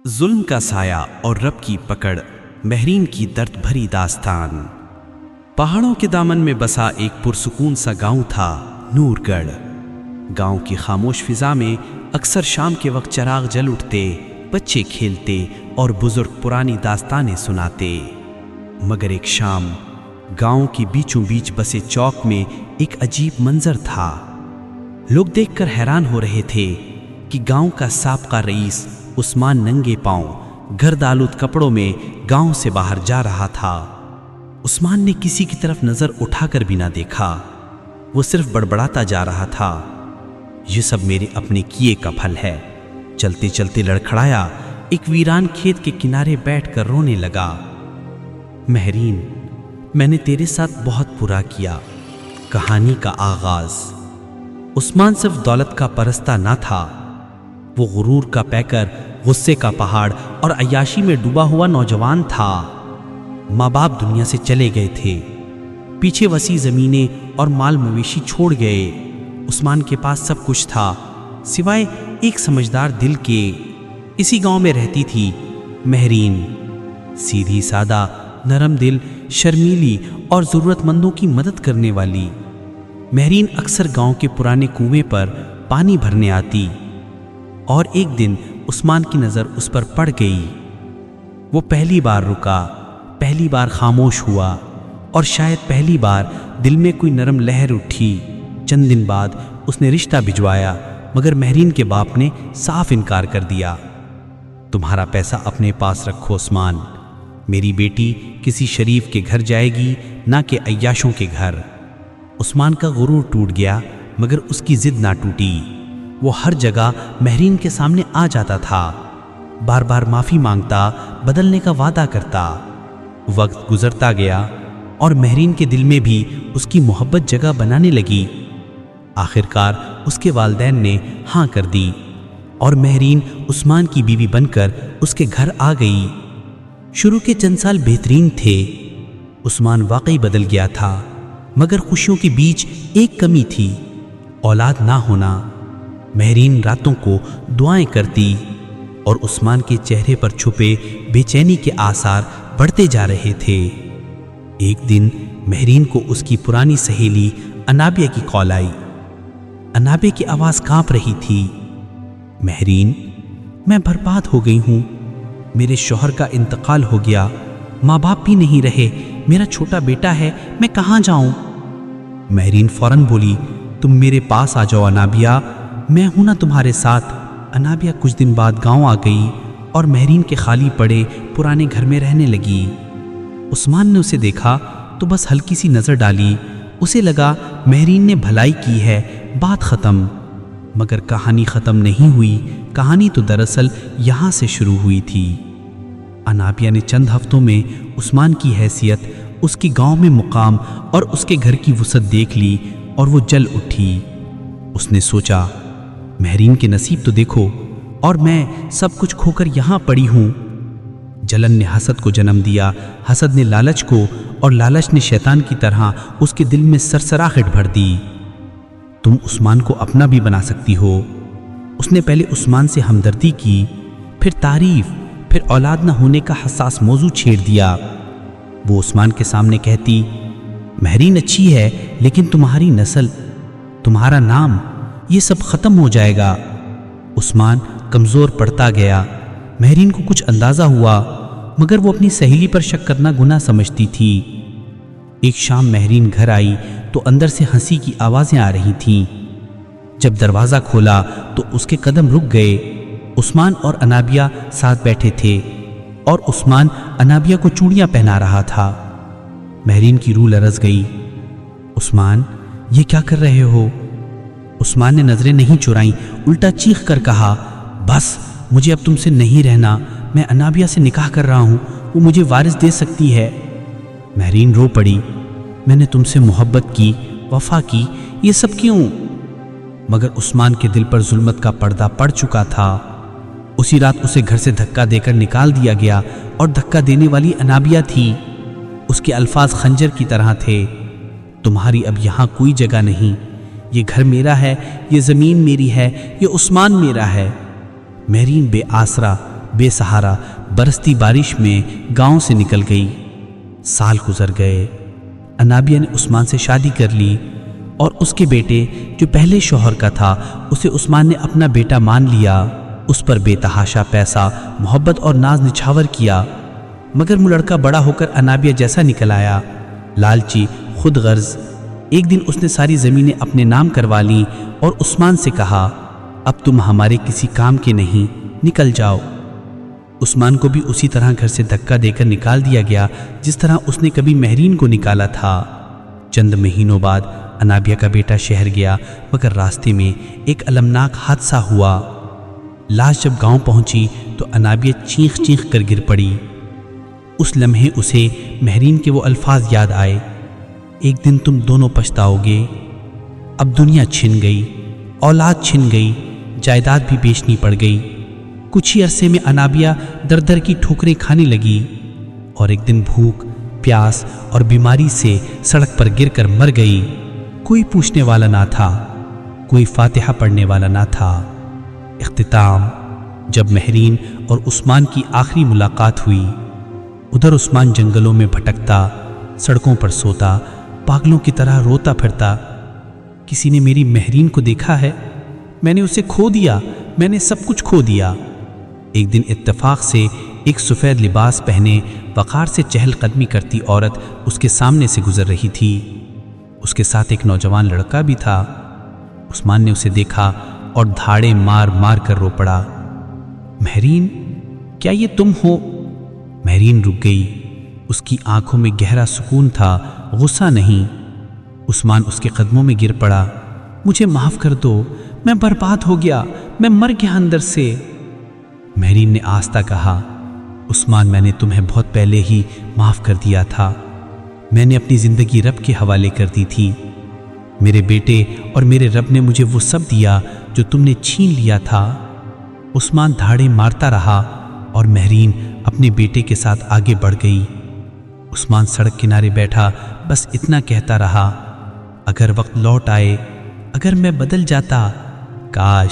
ظلم کا سایہ اور رب کی پکڑ، مہرین کی درد بھری داستان۔ پہاڑوں کے دامن میں بسا ایک پرسکون سا گاؤں تھا، نور گڑھ۔ گاؤں کی خاموش فضا میں اکثر شام کے وقت چراغ جل اٹھتے، بچے کھیلتے اور بزرگ پرانی داستانیں سناتے۔ مگر ایک شام گاؤں کی بیچوں بیچ بسے چوک میں ایک عجیب منظر تھا۔ لوگ دیکھ کر حیران ہو رہے تھے کہ گاؤں کا سابقہ رئیس عثمان ننگے پاؤں گرد آلود کپڑوں میں گاؤں سے باہر جا رہا تھا۔ عثمان نے کسی کی طرف نظر اٹھا کر بھی نہ دیکھا، وہ صرف بڑبڑاتا جا رہا تھا، یہ سب میرے اپنے کیے کا پھل ہے۔ چلتے چلتے لڑکھڑایا، ایک ویران کھیت کے کنارے بیٹھ کر رونے لگا۔ مہرین، میں نے تیرے ساتھ بہت برا کیا۔ کہانی کا آغاز۔ عثمان صرف دولت کا پرستہ نہ تھا، وہ غرور کا پیکر، غصے کا پہاڑ اور عیاشی میں ڈوبا ہوا نوجوان تھا۔ ماں باپ دنیا سے چلے گئے تھے، پیچھے وسیع زمینیں اور مال مویشی چھوڑ گئے۔ عثمان کے پاس سب کچھ تھا سوائے ایک سمجھدار دل کے۔ اسی گاؤں میں رہتی تھی مہرین، سیدھی سادہ، نرم دل، شرمیلی اور ضرورت مندوں کی مدد کرنے والی۔ مہرین اکثر گاؤں کے پرانے کنویں پر پانی بھرنے آتی، اور ایک دن عثمان کی نظر اس پر پڑ گئی۔ وہ پہلی بار رکا، پہلی بار خاموش ہوا، اور شاید پہلی بار دل میں کوئی نرم لہر اٹھی۔ چند دن بعد اس نے رشتہ بھجوایا، مگر مہرین کے باپ نے صاف انکار کر دیا۔ تمہارا پیسہ اپنے پاس رکھو عثمان، میری بیٹی کسی شریف کے گھر جائے گی، نہ کہ عیاشوں کے گھر۔ عثمان کا غرور ٹوٹ گیا، مگر اس کی ضد نہ ٹوٹی۔ وہ ہر جگہ مہرین کے سامنے آ جاتا تھا، بار بار معافی مانگتا، بدلنے کا وعدہ کرتا۔ وقت گزرتا گیا اور مہرین کے دل میں بھی اس کی محبت جگہ بنانے لگی۔ آخرکار اس کے والدین نے ہاں کر دی، اور مہرین عثمان کی بیوی بن کر اس کے گھر آ گئی۔ شروع کے چند سال بہترین تھے، عثمان واقعی بدل گیا تھا، مگر خوشیوں کے بیچ ایک کمی تھی، اولاد نہ ہونا۔ مہرین راتوں کو دعائیں کرتی، اور عثمان کے چہرے پر چھپے بے چینی کے آثار بڑھتے جا رہے تھے۔ ایک دن مہرین کو اس کی پرانی سہیلی انابیہ کی کال آئی۔ انابیہ کی آواز کانپ رہی تھی۔ مہرین، میں برباد ہو گئی ہوں، میرے شوہر کا انتقال ہو گیا، ماں باپ بھی نہیں رہے، میرا چھوٹا بیٹا ہے، میں کہاں جاؤں؟ مہرین فوراً بولی، تم میرے پاس آ جاؤ انابیہ، میں ہوں نا تمہارے ساتھ۔ انابیہ کچھ دن بعد گاؤں آ گئی اور مہرین کے خالی پڑے پرانے گھر میں رہنے لگی۔ عثمان نے اسے دیکھا تو بس ہلکی سی نظر ڈالی، اسے لگا مہرین نے بھلائی کی ہے، بات ختم۔ مگر کہانی ختم نہیں ہوئی، کہانی تو دراصل یہاں سے شروع ہوئی تھی۔ انابیہ نے چند ہفتوں میں عثمان کی حیثیت، اس کی گاؤں میں مقام اور اس کے گھر کی وسعت دیکھ لی، اور وہ جل اٹھی۔ اس نے سوچا، مہرین کے نصیب تو دیکھو، اور میں سب کچھ کھو کر یہاں پڑی ہوں۔ جلن نے حسد کو جنم دیا، حسد نے لالچ کو، اور لالچ نے شیطان کی طرح اس کے دل میں سرسراہٹ بھر دی۔ تم عثمان کو اپنا بھی بنا سکتی ہو۔ اس نے پہلے عثمان سے ہمدردی کی، پھر تعریف، پھر اولاد نہ ہونے کا حساس موضوع چھیڑ دیا۔ وہ عثمان کے سامنے کہتی، مہرین اچھی ہے، لیکن تمہاری نسل، تمہارا نام، یہ سب ختم ہو جائے گا۔ عثمان کمزور پڑتا گیا۔ مہرین کو کچھ اندازہ ہوا، مگر وہ اپنی سہیلی پر شک کرنا گناہ سمجھتی تھی۔ ایک شام مہرین گھر آئی تو اندر سے ہنسی کی آوازیں آ رہی تھیں۔ جب دروازہ کھولا تو اس کے قدم رک گئے۔ عثمان اور انابیہ ساتھ بیٹھے تھے، اور عثمان انابیہ کو چوڑیاں پہنا رہا تھا۔ مہرین کی روح لرز گئی۔ عثمان، یہ کیا کر رہے ہو؟ عثمان نے نظریں نہیں چرائیں، الٹا چیخ کر کہا، بس مجھے اب تم سے نہیں رہنا، میں انابیہ سے نکاح کر رہا ہوں، وہ مجھے وارث دے سکتی ہے۔ مہرین رو پڑی، میں نے تم سے محبت کی، وفا کی، یہ سب کیوں؟ مگر عثمان کے دل پر ظلمت کا پردہ پڑ چکا تھا۔ اسی رات اسے گھر سے دھکا دے کر نکال دیا گیا، اور دھکا دینے والی انابیہ تھی۔ اس کے الفاظ خنجر کی طرح تھے، تمہاری اب یہاں کوئی جگہ نہیں، یہ گھر میرا ہے، یہ زمین میری ہے، یہ عثمان میرا ہے۔ مہرین بے آسرا، بے سہارا برستی بارش میں گاؤں سے نکل گئی۔ سال گزر گئے۔ انابیہ نے عثمان سے شادی کر لی اور اس کے بیٹے جو پہلے شوہر کا تھا اسے عثمان نے اپنا بیٹا مان لیا۔ اس پر بے تحاشا پیسہ، محبت اور ناز نچھاور کیا، مگر وہ لڑکا بڑا ہو کر انابیہ جیسا نکل آیا، لالچی، خود غرض۔ ایک دن اس نے ساری زمینیں اپنے نام کروا لیں اور عثمان سے کہا، اب تم ہمارے کسی کام کے نہیں، نکل جاؤ۔ عثمان کو بھی اسی طرح گھر سے دھکا دے کر نکال دیا گیا جس طرح اس نے کبھی مہرین کو نکالا تھا۔ چند مہینوں بعد انابیہ کا بیٹا شہر گیا، مگر راستے میں ایک المناک حادثہ ہوا۔ لاش جب گاؤں پہنچی تو انابیہ چیخ چیخ کر گر پڑی۔ اس لمحے اسے مہرین کے وہ الفاظ یاد آئے، ایک دن تم دونوں پچھتاؤ گے۔ اب دنیا چھن گئی، اولاد چھن گئی، جائیداد بھی بیچنی پڑ گئی۔ کچھ ہی عرصے میں انابیہ در در کی ٹھوکریں کھانے لگی اور ایک دن بھوک، پیاس اور بیماری سے سڑک پر گر کر مر گئی۔ کوئی پوچھنے والا نہ تھا، کوئی فاتحہ پڑھنے والا نہ تھا۔ اختتام: جب مہرین اور عثمان کی آخری ملاقات ہوئی، ادھر عثمان جنگلوں میں بھٹکتا، سڑکوں پر سوتا، پاگلوں کی طرح روتا پھرتا۔ کسی نے میری مہرین کو دیکھا ہے؟ میں نے اسے کھو دیا، میں نے سب کچھ کھو دیا۔ ایک دن اتفاق سے ایک سفید لباس پہنے وقار سے چہل قدمی کرتی عورت اس کے سامنے سے گزر رہی تھی۔ اس کے ساتھ ایک نوجوان لڑکا بھی تھا۔ عثمان نے اسے دیکھا اور دھاڑے مار مار کر رو پڑا، مہرین، کیا یہ تم ہو؟ مہرین رک گئی۔ اس کی آنکھوں میں گہرا سکون تھا، غصہ نہیں۔ عثمان اس کے قدموں میں گر پڑا، مجھے معاف کر دو، میں برباد ہو گیا، میں مر گیا اندر سے۔ مہرین نے آہستہ کہا، عثمان، میں نے تمہیں بہت پہلے ہی معاف کر دیا تھا۔ میں نے اپنی زندگی رب کے حوالے کر دی تھی۔ میرے بیٹے اور میرے رب نے مجھے وہ سب دیا جو تم نے چھین لیا تھا۔ عثمان دھاڑے مارتا رہا اور مہرین اپنے بیٹے کے ساتھ آگے بڑھ گئی۔ عثمان سڑک کنارے بیٹھا بس اتنا کہتا رہا، اگر وقت لوٹ آئے، اگر میں بدل جاتا، کاش۔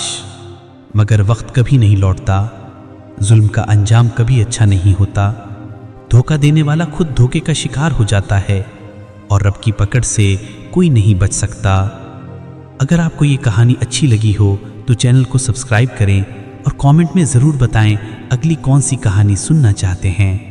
مگر وقت کبھی نہیں لوٹتا، ظلم کا انجام کبھی اچھا نہیں ہوتا۔ دھوکہ دینے والا خود دھوکے کا شکار ہو جاتا ہے اور رب کی پکڑ سے کوئی نہیں بچ سکتا۔ اگر آپ کو یہ کہانی اچھی لگی ہو تو چینل کو سبسکرائب کریں اور کامنٹ میں ضرور بتائیں اگلی کون سی کہانی سننا چاہتے ہیں۔